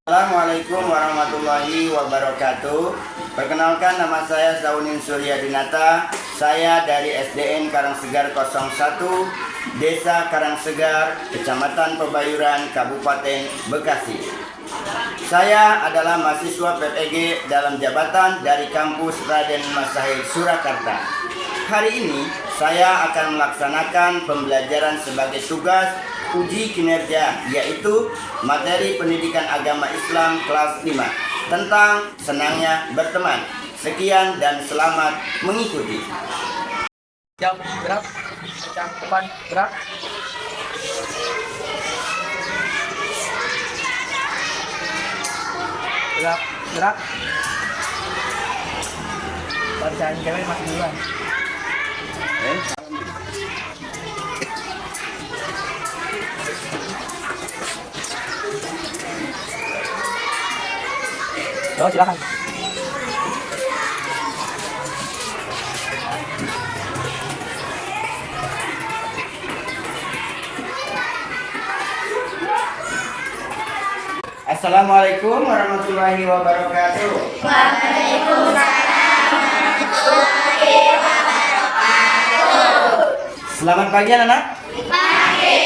Assalamualaikum warahmatullahi wabarakatuh. Perkenalkan, nama saya Zaunin Suryadinata. Saya dari SDN Karangsegar 01, Desa Karangsegar, Kecamatan Pebayuran, Kabupaten Bekasi. Saya adalah mahasiswa PPG dalam jabatan dari kampus Raden Masahir Surakarta. Hari ini saya akan melaksanakan pembelajaran sebagai tugas uji kinerja, yaitu materi pendidikan agama Islam kelas 5 tentang senangnya berteman. Sekian dan selamat mengikuti. Jam gerak, jam depan gerak. Gerak, gerak. Bacaan cewek masih duluan. Oh, silakan. Assalamualaikum warahmatullahi wabarakatuh. Waalaikumsalam warahmatullahi wabarakatuh. Selamat pagi anak-anak. Pagi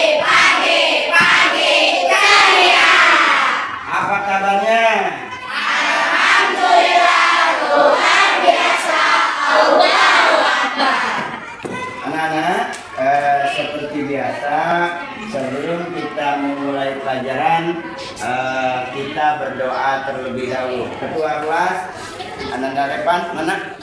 ceria. Apa kabarnya? Alhamdulillah, luar biasa. Allahu Akbar. Anak-anak, seperti biasa, sebelum kita memulai pelajaran, kita berdoa terlebih dahulu. Ketua kelas, Ananda Repan, mana?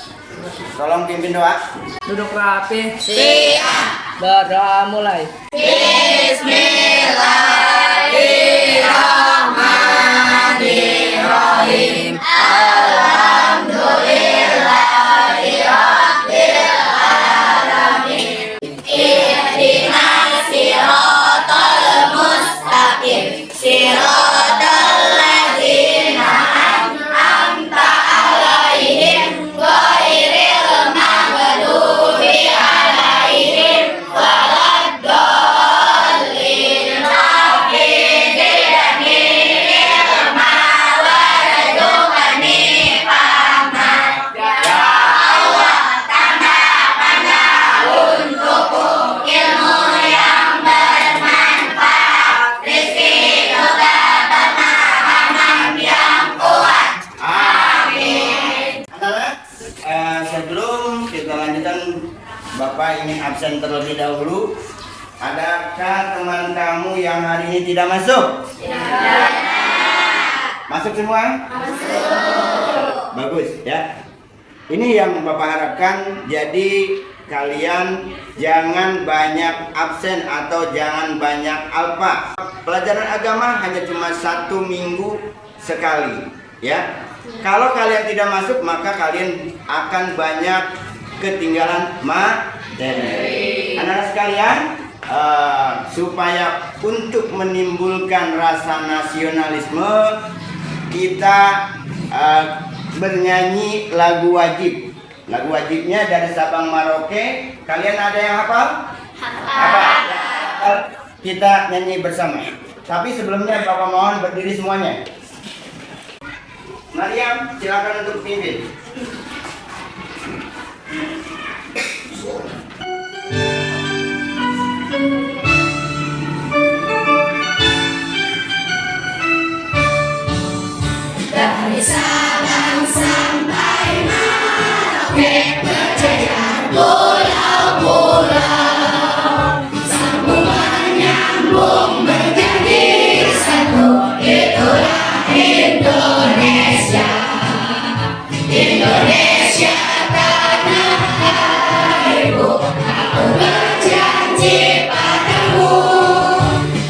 Tolong pimpin doa. Duduk rapi. Siap. Berdoa mulai. Bismillahirrahmanirrahim. Alhamdulillahirabbil alamin. Ihdinas siratal mustaqim. Siratal ladzina an'amta 'alaihim ghairil maghdubi 'alaihim waladdallin. Rabbidhirnil mawarzuqni fahman. Ya Allah, tambahkanlah untukku ilmu yang bermanfaat, rezeki juga pemahaman yang kuat. Amin. Anak-anak, sebelum kita lanjutkan, Bapak ingin absen terlebih dahulu. Adakah teman kamu yang hari ini tidak masuk? Masuk semua? Masuk. Bagus ya. Ini yang Bapak harapkan. Jadi kalian jangan banyak absen atau jangan banyak alpa. Pelajaran agama hanya cuma 1 minggu sekali ya. Kalau kalian tidak masuk, maka kalian akan banyak ketinggalan materi. Anak-anak sekalian, supaya untuk menimbulkan rasa nasionalisme, kita bernyanyi lagu wajib. Lagu wajibnya dari Sabang Merauke. Kalian ada yang hafal? Hafal. Kita nyanyi bersama. Tapi sebelumnya Bapak mohon berdiri semuanya. Mariam, silakan untuk pimpin. Dari Sabang sampai Merauke, berjejer pulau-pulau, sambungan nyambung menjadi satu. Itulah Indonesia. Indonesia tanah airku, aku berjanji padamu.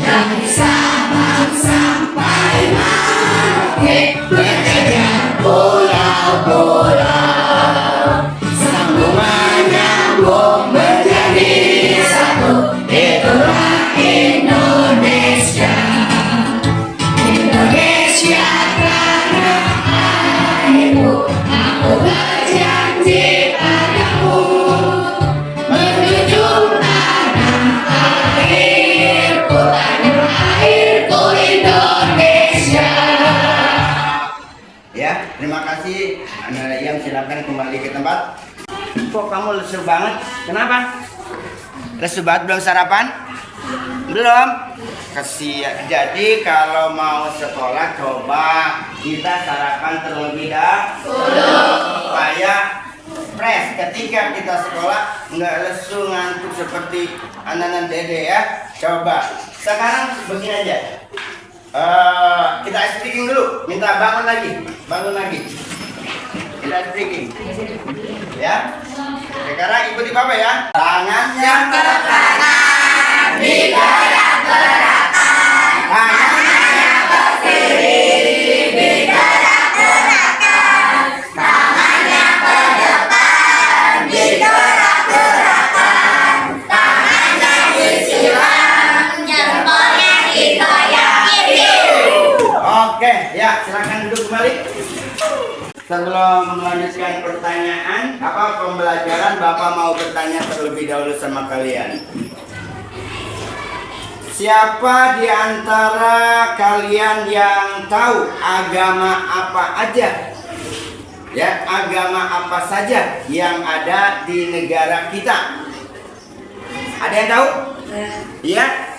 Dari Sabang sampai Merauke, berjejer pulau-pulau, sambungan nyambung menjadi satu. Itulah Indonesia. Indonesia Anak Ayam silakan kembali ke tempat. Kok kamu lesu banget? Kenapa? Lesu banget belum sarapan? Belum? Kasihan. Jadi kalau mau sekolah coba kita sarapan terlebih dahulu supaya fresh ketika kita sekolah, nggak lesu ngantuk seperti anak-anak dede ya. Coba sekarang begini aja. Kita ice breaking dulu. Minta bangun lagi. Kita ice breaking. Ya. Sekarang ikuti Papa ya. Tangan yang berkanan digerak-gerakkan. Tangan yang berkiri digerak-gerakkan. Tangan yang ke depan digerak-gerakkan. Tangan yang disilang, Jempolnya digoyang-goyang. Oke, ya silakan duduk kembali. Sebelum melanjutkan pertanyaan, pembelajaran, Bapak mau bertanya terlebih dahulu sama kalian. Siapa di antara kalian yang tahu agama apa aja? Ya, agama apa saja yang ada di negara kita? Ada yang tahu? Ya.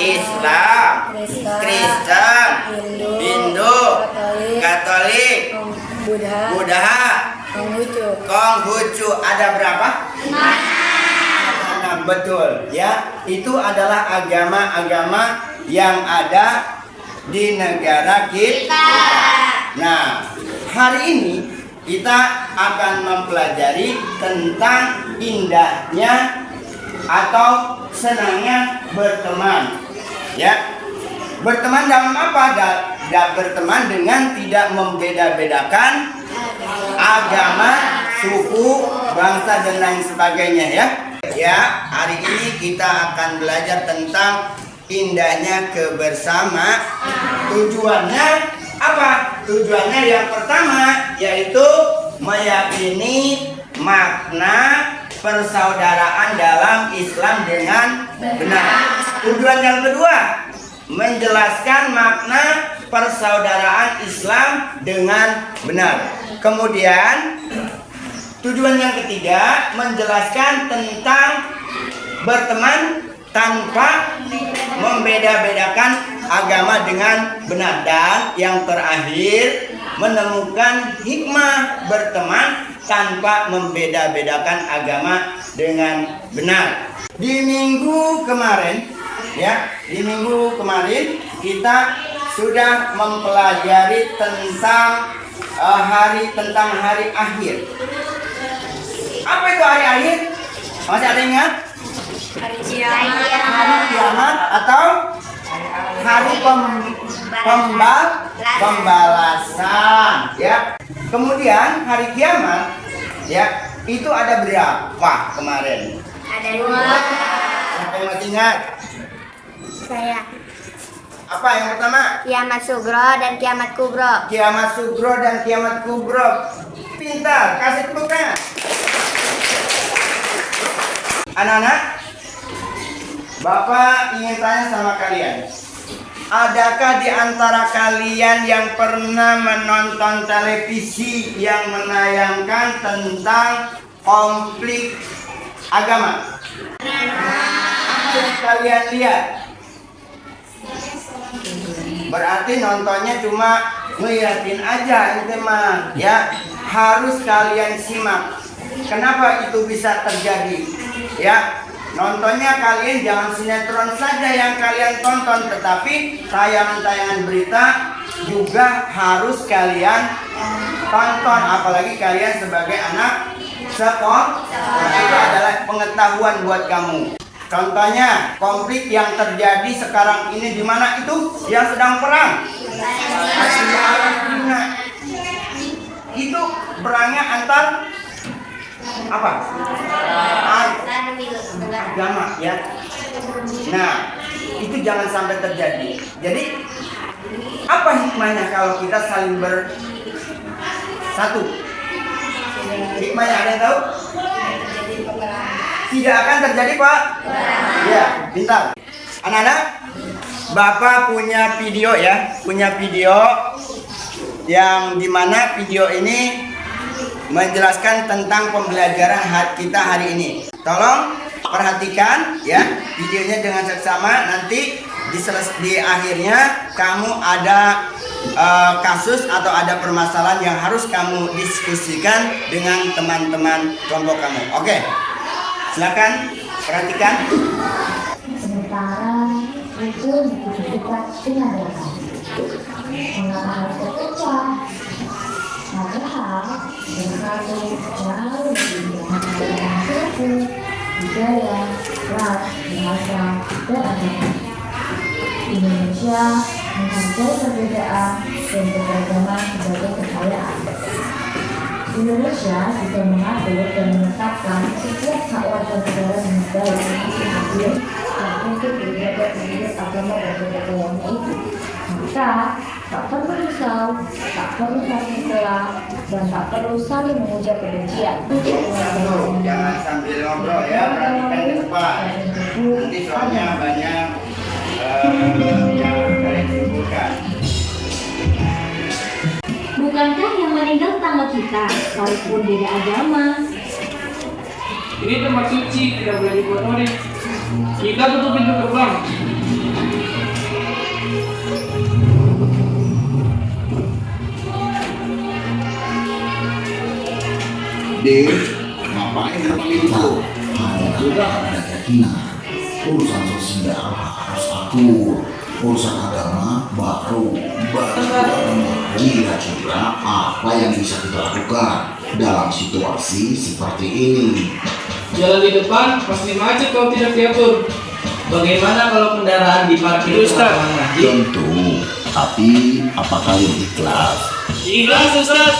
Islam, Kristen, Hindu, Katolik, Buddha, Konghucu. Ada berapa? 6. Betul ya. Itu adalah agama-agama yang ada di negara kita. Nah, hari ini kita akan mempelajari tentang indahnya atau senangnya berteman, ya. Berteman dalam apa? Berteman dengan tidak membeda-bedakan agama, suku, bangsa dan lain sebagainya, ya. Ya, hari ini kita akan belajar tentang indahnya kebersamaan. Tujuannya apa? Tujuannya yang pertama yaitu meyakini makna persaudaraan dalam Islam dengan benar. Tujuan yang kedua, menjelaskan makna persaudaraan Islam dengan benar. Kemudian, tujuan yang ketiga, menjelaskan tentang berteman tanpa membeda-bedakan agama dengan benar. Dan yang terakhir, menemukan hikmah berteman tanpa membeda-bedakan agama dengan benar. Di minggu kemarin kita sudah mempelajari tentang hari akhir. Apa itu hari akhir? Masih ada ingat? Hari Kiamat atau hari pembalasan, ya. Kemudian hari kiamat, ya, itu ada berapa kemarin? Ada 2. Siapa yang masih ingat? Saya. Apa yang pertama? Kiamat Sugro dan Kiamat Kubro. Kiamat Sugro dan Kiamat Kubro. Pintar, kasih tepuk tangan. Anak-anak, Bapak ingin tanya sama kalian. Adakah di antara kalian yang pernah menonton televisi yang menayangkan tentang konflik agama? Apa yang kalian lihat? Berarti nontonnya cuma ngeliatin aja, itu mah, ya. Harus kalian simak. Kenapa itu bisa terjadi? Ya. Nontonnya kalian jangan sinetron saja yang kalian tonton, tetapi tayangan-tayangan berita juga harus kalian tonton, apalagi kalian sebagai anak sekolah. Itu adalah pengetahuan buat kamu. Contohnya konflik yang terjadi sekarang ini di mana itu yang sedang perang? Palestina. Itu perangnya antar apa? Agama, ya. Nah, itu jangan sampai terjadi. Jadi, apa hikmahnya kalau kita saling bersatu? Hikmahnya ada yang tahu? Tidak akan terjadi, Pak? Ya, pintar. Anak-anak, Bapak punya video, ya, punya video yang dimana video ini menjelaskan tentang pembelajaran kita hari ini. Tolong perhatikan ya videonya dengan seksama. Nanti di akhirnya kamu ada kasus atau ada permasalahan yang harus kamu diskusikan dengan teman-teman kelompok kamu. Oke, silakan perhatikan. Sementara itu ditunjukkan dengan data. Mengapa harus terpecah? Padahal berkata jauh lebih menggunakan suku, budaya, ras, bahasa, dan agama. Indonesia menghargai perbedaan dan keberagaman sebagai kekayaan. Indonesia juga mengatur dan menetapkan setiap hak warga negara dengan baik, adil, dan untuk beribadah menurut agama dan kepercayaannya itu. Maka tak perlu risau, tak perlu saling celah, dan tak perlu saling memuja kebencian. Jangan sambil ngobrol ya, perhatikan ke depan. Nanti soalnya banyak yang kalian simpulkan. Bukankah yang meninggal tetangga kita, walaupun beda agama? Ini tempat suci, tidak boleh dikotori. Kita tutup pintu gerbang. Dek, ngapain dalam itu? Hanya juga ada keyakinan. Urusan sosial harus akur. Urusan agama baru kira-kira apa yang bisa kita lakukan dalam situasi seperti ini. Jalan di depan pasti macet kalau tidak diatur. Bagaimana kalau kendaraan diparkir sembarangan? Tentu, tapi apa kalian ikhlas? Ikhlas, Ustaz.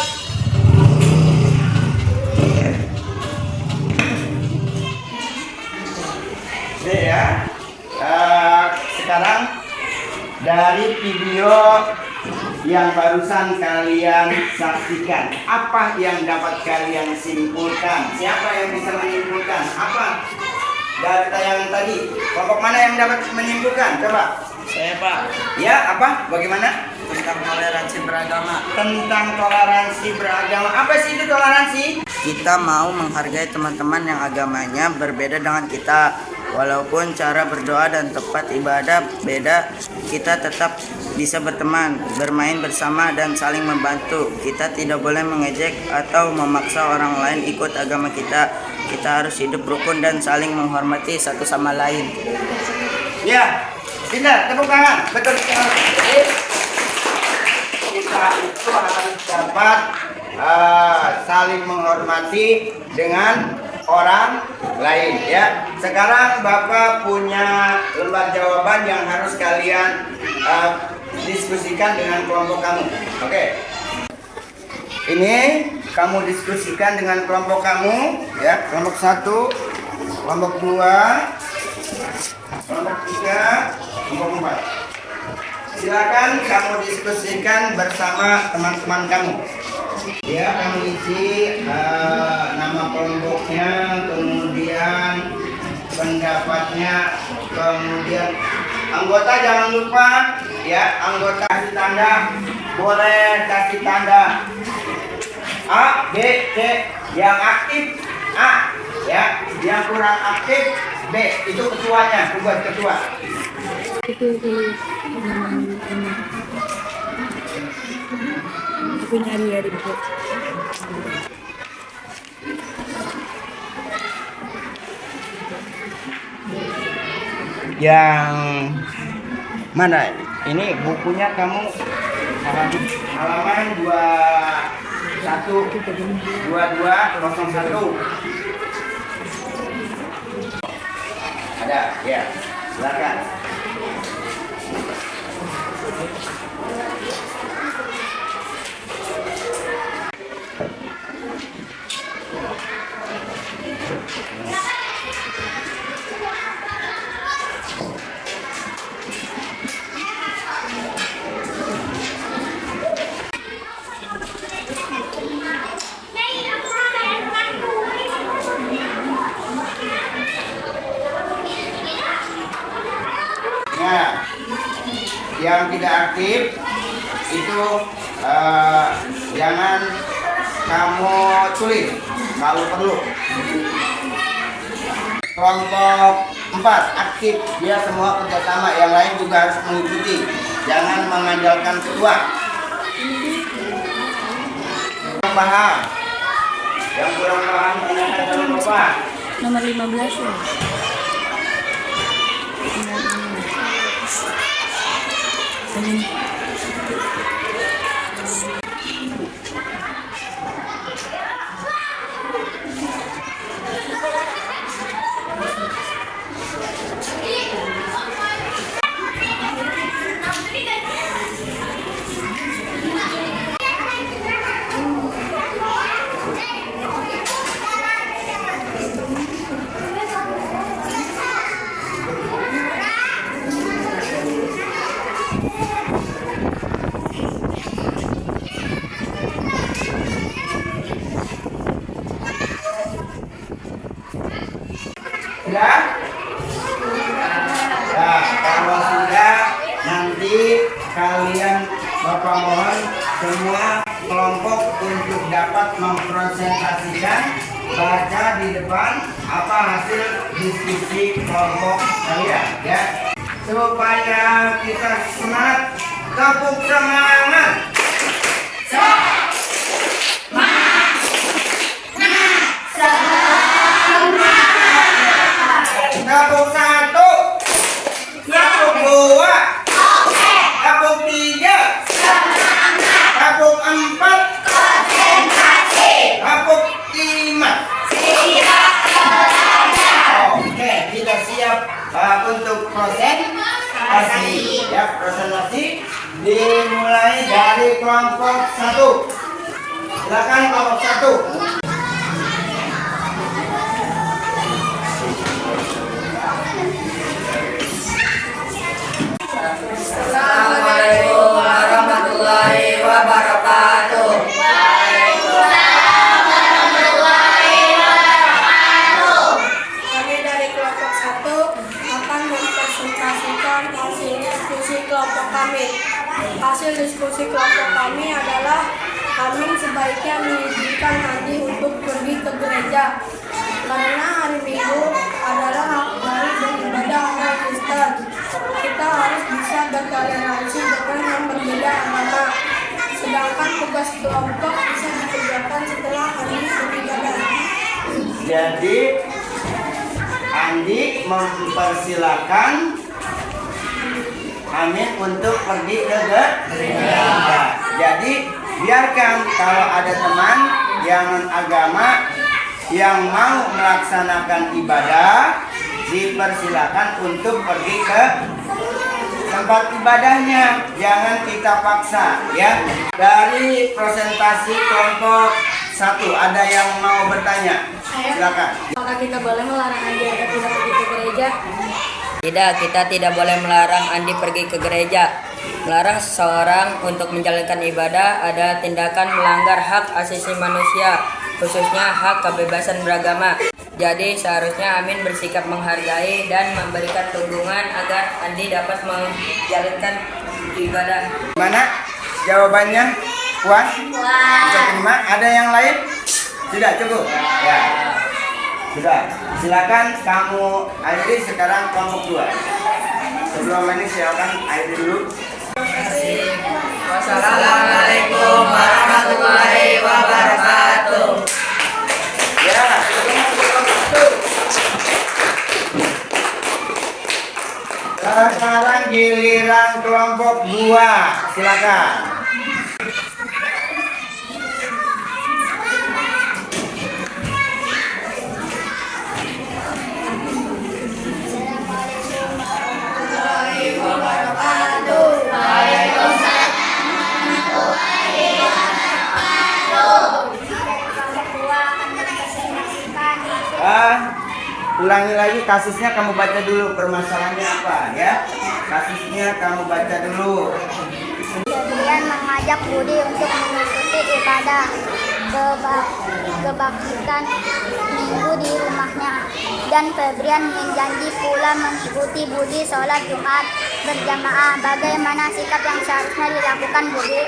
Oke ya. Sekarang dari video yang barusan kalian saksikan, apa yang dapat kalian simpulkan? Siapa yang bisa menyimpulkan? Apa dari tayangan tadi? Kelompok mana yang dapat menyimpulkan? Coba. Saya, Pak. Ya, apa? Bagaimana? Tentang toleransi beragama. Tentang toleransi beragama. Apa sih itu toleransi? Kita mau menghargai teman-teman yang agamanya berbeda dengan kita. Walaupun cara berdoa dan tempat ibadah beda, kita tetap bisa berteman, bermain bersama, dan saling membantu. Kita tidak boleh mengejek atau memaksa orang lain ikut agama kita. Kita harus hidup rukun dan saling menghormati satu sama lain. Ya, pindah, tepuk tangan. Betul sekali. Kita itu harus dapat saling menghormati dengan orang lain ya. Sekarang Bapak punya lembar jawaban yang harus kalian diskusikan dengan kelompok kamu. Oke. Ini kamu diskusikan dengan kelompok kamu ya. Kelompok 1, kelompok 2, kelompok 3, kelompok 4. Silakan kamu diskusikan bersama teman-teman kamu. Ya, kamu isi nama kelompoknya, kemudian pendapatnya, kemudian anggota jangan lupa ya, anggota kasih tanda, boleh kasih tanda A, B, C, yang aktif A ya, yang kurang aktif B, itu ketuanya, tugas ketua. Yang mana? Ini bukunya kamu halaman 2201. Ada, ya. Silakan. Nah, yang tidak aktif itu jangan kamu tulis kalau perlu. Kelompok 4 aktif, dia semua kerjasama, yang lain juga harus mengikuti, jangan mengandalkan ketua. Kurang paham, yang kurang paham tanyakan sama bapak. Nomor 15 ya. Sudah? Nah, kalau sudah, nanti kalian Bapak mohon semua kelompok untuk dapat mempresentasikan, baca di depan apa hasil diskusi kelompok kalian, ya. Supaya kita semangat, tepuk semangat. Gabung 1, gabung 2, gabung 3, gabung 4, gabung 5. Oke, kita siap untuk presentasi. Ya, presentasi dimulai dari kelompok 1. Silakan kelompok 1. Assalamualaikum warahmatullahi wabarakatuh. Kami dari kelompok 1 akan mempresentasikan hasil diskusi kelompok kami. Hasil diskusi kelompok kami adalah kami sebaiknya mengizinkan Andi untuk pergi ke gereja karena hari Minggu adalah hari beribadah orang Kristen. Kita harus bisa bertoleransi dengan yang berbeda agama. Sedangkan tugas kelompok bisa dikerjakan setelah Andi beribadah. Jadi Andi mempersilakan Amin untuk pergi ke gereja. Jadi biarkan kalau ada teman yang agama yang mau melaksanakan ibadah, dipersilakan untuk pergi ke tempat ibadahnya, jangan kita paksa, ya. Dari presentasi kelompok 1 ada yang mau bertanya? Silakan. Apakah kita boleh melarang Andi agar tidak pergi ke gereja? Tidak, kita tidak boleh melarang Andi pergi ke gereja. Melarang seseorang untuk menjalankan ibadah adalah tindakan melanggar hak asasi manusia, khususnya hak kebebasan beragama. Jadi seharusnya Amin bersikap menghargai dan memberikan dukungan agar Andi dapat menjalankan ibadah. Mana jawabannya? Puas? Bisa terima? Ada yang lain? Sudah cukup? Ya. Sudah. Silakan kamu akhiri sekarang kelompok 2. Sebelum ini silakan akhiri dulu. Wassalamualaikum warahmatullahi wabarakatuh. Ya, sekarang giliran kelompok 2. Silakan. Ulangi lagi kasusnya, kamu baca dulu permasalahannya apa, ya. Kasusnya kamu baca dulu. Febrian mengajak Budi untuk mengikuti ibadah kebaktian minggu di rumahnya, dan Febrian menjanji pula mengikuti Budi sholat Jumat berjamaah. Bagaimana sikap yang seharusnya dilakukan Budi?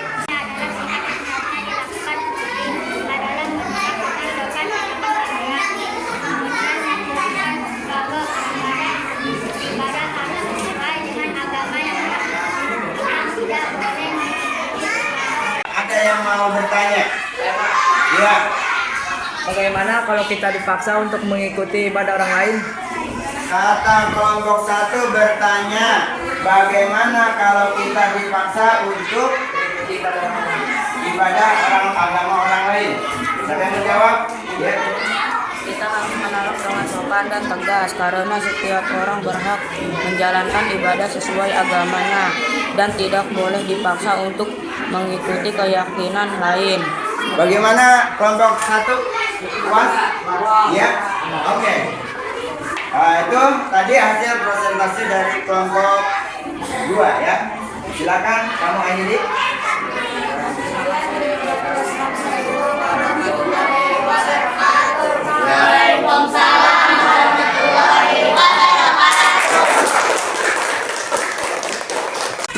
yang mau bertanya? Ya. Bagaimana kalau kita dipaksa untuk mengikuti ibadah orang lain? Kata kelompok 1 bertanya, bagaimana kalau kita dipaksa untuk ibadah agama orang lain? Siapa yang menjawab? Ya. Kita harus menolak dengan sopan dan tegas karena setiap orang berhak menjalankan ibadah sesuai agamanya dan tidak boleh dipaksa untuk mengikuti keyakinan lain. Bagaimana kelompok 1? Puas? Ya. Oke. Itu tadi hasil presentasi dari kelompok 2 ya. Silakan kamu akhiri. Waalaikumsalam warahmatullahi wabarakatuh.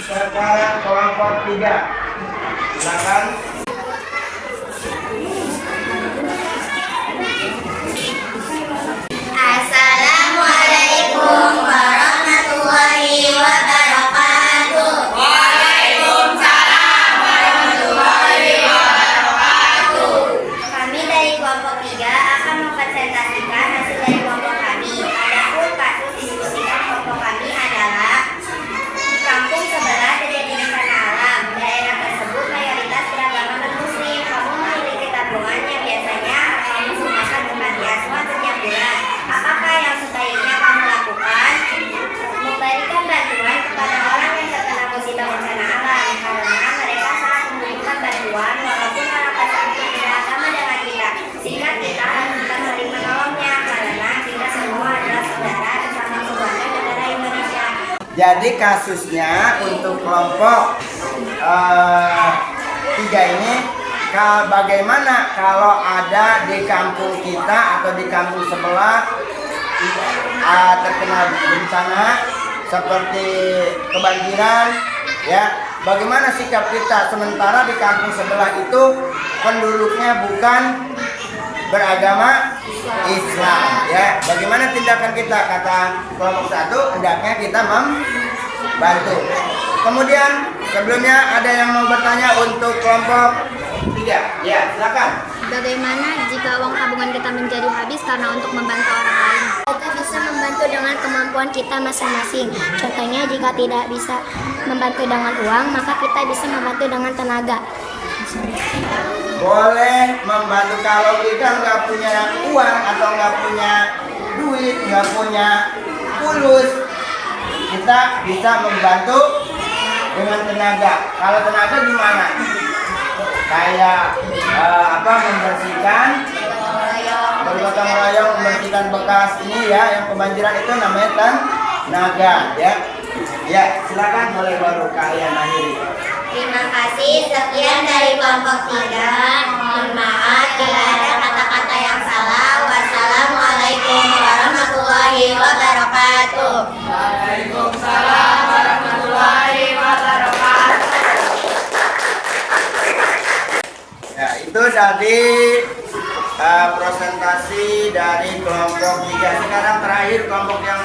Sekarang kelompok 3. Silakan. Assalamualaikum warahmatullahi wabarakatuh. Waalaikumsalam warahmatullahi wabarakatuh. Kami dari kelompok 3 akan mempresentasikan hasil dari kelompok kami. Adapun kasus diskusikan kelompok kami adalah di kampung sebelah terjadi bencana alam. Daerah tersebut mayoritas beragama non-muslim. Kamu memiliki tabungan yang biasanya kamu gunakan bukan biasa setiap bulan. Apakah yang sebaiknya kamu lakukan? Memberikan bantuan kepada orang yang terkena musibah bencana alam karena mereka sangat membutuhkan bantuan walaupun mereka satu beragama dengan kita, sehingga kita harus bisa saling menolongnya karena kita semua adalah saudara bersama keluarga negara Indonesia. Jadi kasusnya untuk kelompok 3 ini, bagaimana kalau ada di kampung kita atau di kampung sebelah terkena bencana seperti kebanjiran, ya, bagaimana sikap kita sementara di kampung sebelah itu penduduknya bukan beragama Islam, ya, bagaimana tindakan kita? Kata kelompok 1, hendaknya kita membantu. Kemudian sebelumnya ada yang mau bertanya untuk kelompok 3, ya, silakan. Bagaimana jika uang tabungan kita menjadi habis karena untuk membantu orang lain? Kita bisa membantu dengan kemampuan kita masing-masing. Contohnya jika tidak bisa membantu dengan uang, maka kita bisa membantu dengan tenaga. Boleh membantu kalau kita nggak punya uang atau nggak punya duit, nggak punya fulus, kita bisa membantu dengan tenaga. Kalau tenaga gimana? Kayak membersihkan, bergotong royong membersihkan bekas ini ya, yang kebanjiran itu namanya tenaga, ya. Ya, silakan boleh baru kalian akhiri. Terima kasih, sekian dari kelompok 3. Mohon maaf jika ada kata-kata yang salah. Wassalamualaikum warahmatullahi wabarakatuh. Waalaikumsalam warahmatullahi wabarakatuh. Ya, itu tadi presentasi dari kelompok 3. Sekarang terakhir kelompok yang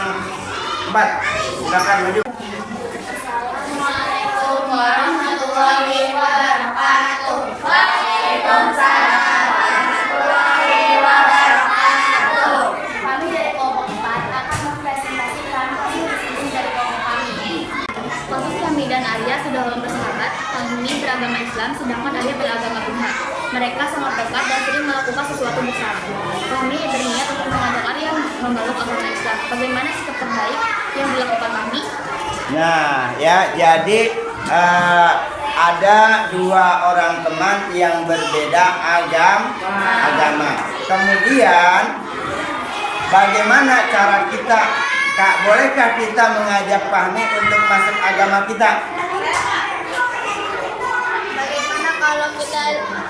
4. Silakan maju. Assalamualaikum warahmatullahi wabarakatuh. Waalaikumsalam warahmatullahi wabarakatuh. Kami dari kelompok 4 akan mempresentasikan hasil diskusi dari kelompok kami. Kasus kami dan Arya sudah bersahabat. Kami beragama Islam, sedangkan Arya beragama Buddha. Mereka sangat dekat dan sering melakukan sesuatu bersama. Kami berniat untuk mengajak Arya memeluk agama Islam. Bagaimana sikap terbaik yang dilakukan kami? Nah, ya, jadi ada 2 orang teman yang berbeda agama. Kemudian, bagaimana cara kita? Kak, bolehkah kita mengajak Fahmi untuk masuk agama kita? Bagaimana kalau kita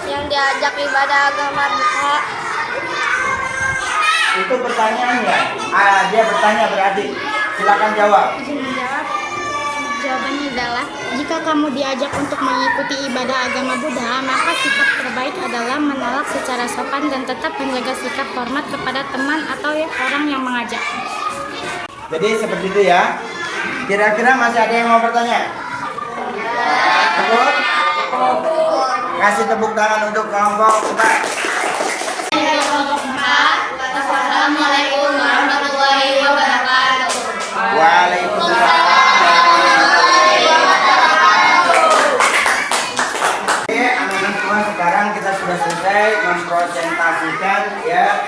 yang diajak ibadah agama Buddha? Itu pertanyaannya. Dia bertanya berarti. Silakan jawab. Izin menjawab. Jawabannya adalah, jika kamu diajak untuk mengikuti ibadah agama Buddha, maka sikap terbaik adalah menolak secara sopan dan tetap menjaga sikap hormat kepada teman atau orang yang mengajak. Jadi seperti itu ya. Kira-kira masih ada yang mau bertanya? Cukup? Kasih tepuk tangan untuk kelompok 4. Assalamualaikum warahmatullahi wabarakatuh. Waalaikumsalam. Oke, anak-anak semua, sekarang kita sudah selesai mempresentasikan ya,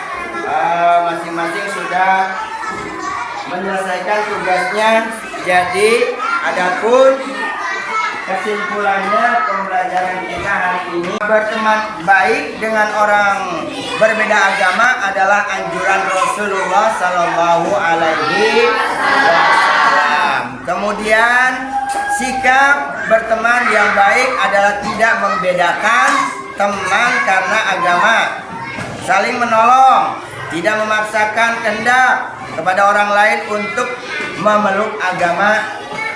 masing-masing sudah menyelesaikan tugasnya. Jadi adapun kesimpulannya pembelajaran kita hari ini, berteman baik dengan orang berbeda agama adalah anjuran Rasulullah Sallallahu Alaihi Wasallam. Kemudian sikap berteman yang baik adalah tidak membedakan teman karena agama, saling menolong, tidak memaksakan kehendak kepada orang lain untuk memeluk agama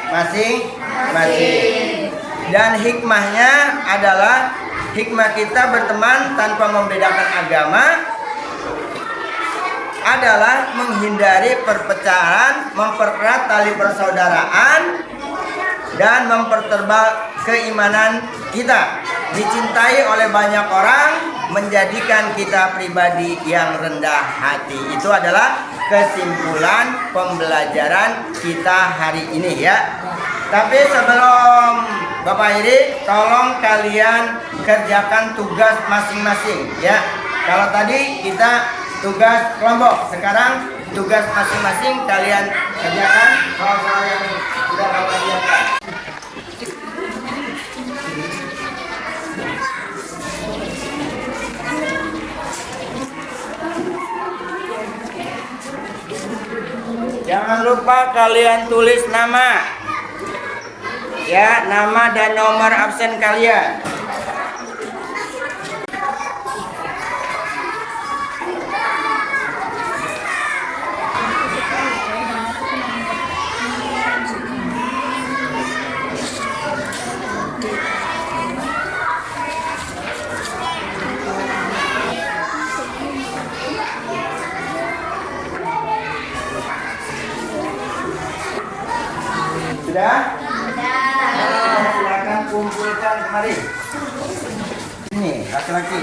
masing-masing. Dan hikmahnya adalah hikmah kita berteman tanpa membedakan agama adalah menghindari perpecahan, mempererat tali persaudaraan, dan mempertebal keimanan kita. Dicintai oleh banyak orang, menjadikan kita pribadi yang rendah hati. Itu adalah kesimpulan pembelajaran kita hari ini ya. Tapi sebelum Bapak Iri, tolong kalian kerjakan tugas masing-masing ya. Kalau tadi kita tugas kelompok, sekarang tugas masing-masing kalian kerjakan soal-soal yang sudah Bapak siapkan. Jangan lupa kalian tulis nama, ya, nama dan nomor absen kalian. Sudah? Silakan kumpulkan kemari. Ini laki-laki.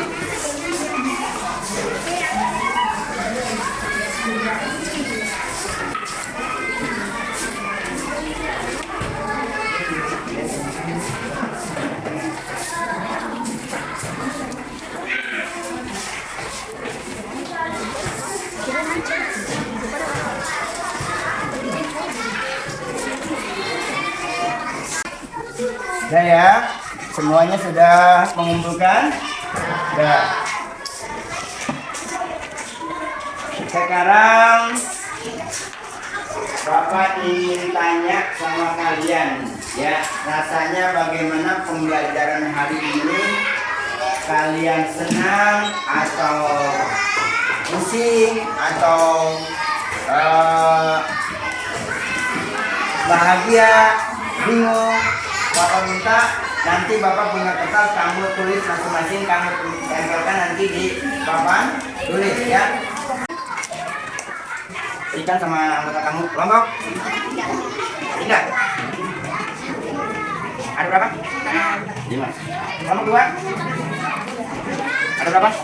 Sudah ya? Semuanya sudah mengumpulkan? Sudah. Sekarang Bapak ingin tanya sama kalian ya, rasanya bagaimana pembelajaran hari ini? Kalian senang atau pusing atau bahagia, bingung? Bapak minta nanti Bapak punya kertas, kamu tulis masing-masing, kamu tempelkan nanti di papan tulis ya. Ikan sama anggota kamu kelompok 3. Ada berapa? 5. Kelompok 2 ada berapa?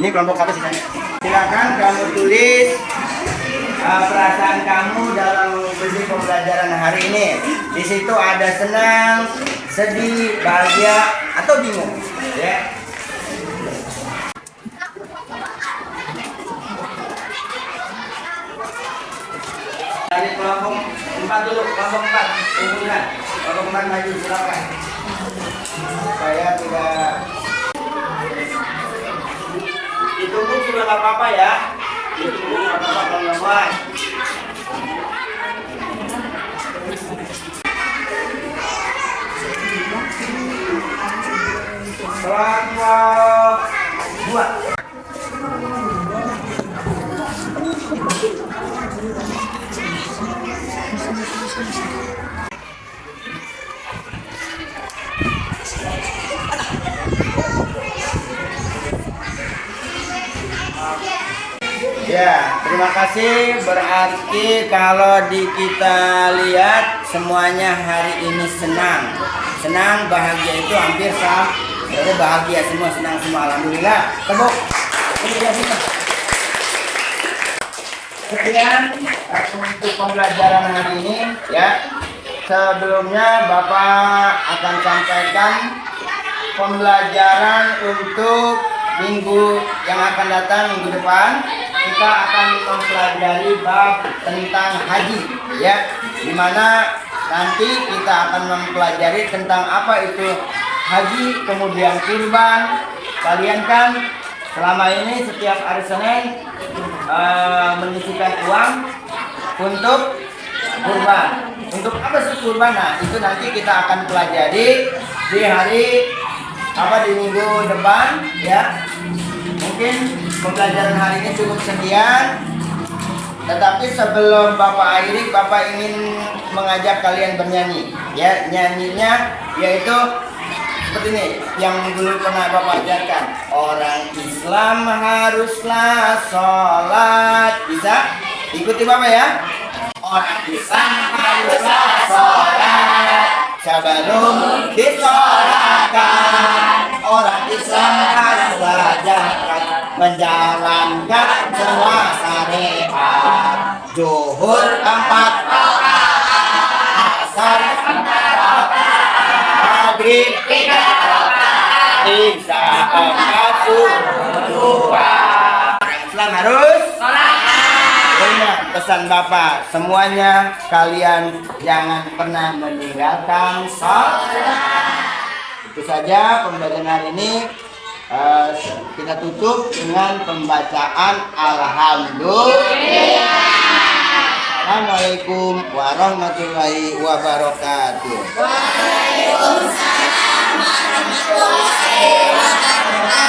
Ini kelompok 1 sisanya. Silakan kamu tulis perasaan kamu dalam mengikuti pembelajaran hari ini. Di situ ada senang, sedih, bahagia, atau bingung, ya. Dari kelompok 4 dulu, kelompok 4, kumpulkan. Kelompok 4 maju, silakan. Saya tidak ditumpuk juga nggak apa-apa ya. Ditumpuk nggak apa-apa teman-teman. Kelompok 2. Ya, terima kasih. Berarti kalau kita lihat semuanya hari ini senang. Senang, bahagia itu hampir sama. Jadi bahagia semua, senang semua. Alhamdulillah. Tepuk. Sekian untuk pembelajaran hari ini ya. Sebelumnya Bapak akan sampaikan pembelajaran untuk minggu yang akan datang, minggu depan. Kita akan mempelajari bab tentang haji ya, dimana nanti kita akan mempelajari tentang apa itu haji, kemudian kurban. Kalian kan selama ini setiap hari Senin menyisihkan uang untuk kurban. Untuk apa sih kurban? Nah, itu nanti kita akan pelajari di hari di minggu depan ya. Mungkin pembelajaran hari ini cukup sekian. Tetapi sebelum Bapak akhiri, Bapak ingin mengajak kalian bernyanyi ya. Nyanyinya yaitu seperti ini yang dulu pernah Bapak ajarkan. Orang Islam haruslah sholat. Bisa? Ikuti Bapak ya. Orang Islam haruslah sholat sebelum disolatkan. Orang Islam haruslah zakat, menjalankan semua syariat. Zuhur 4 rakaat, asar 4 rakaat, maghrib 3 rakaat, isya 4 subuh 2. Orang Islam harus ingat pesan Bapak, semuanya kalian jangan pernah meninggalkan sholat. Itu saja pembelajaran hari ini. Kita tutup dengan pembacaan Alhamdulillah. Assalamualaikum warahmatullahi wabarakatuh. Waalaikumsalam warahmatullahi wabarakatuh.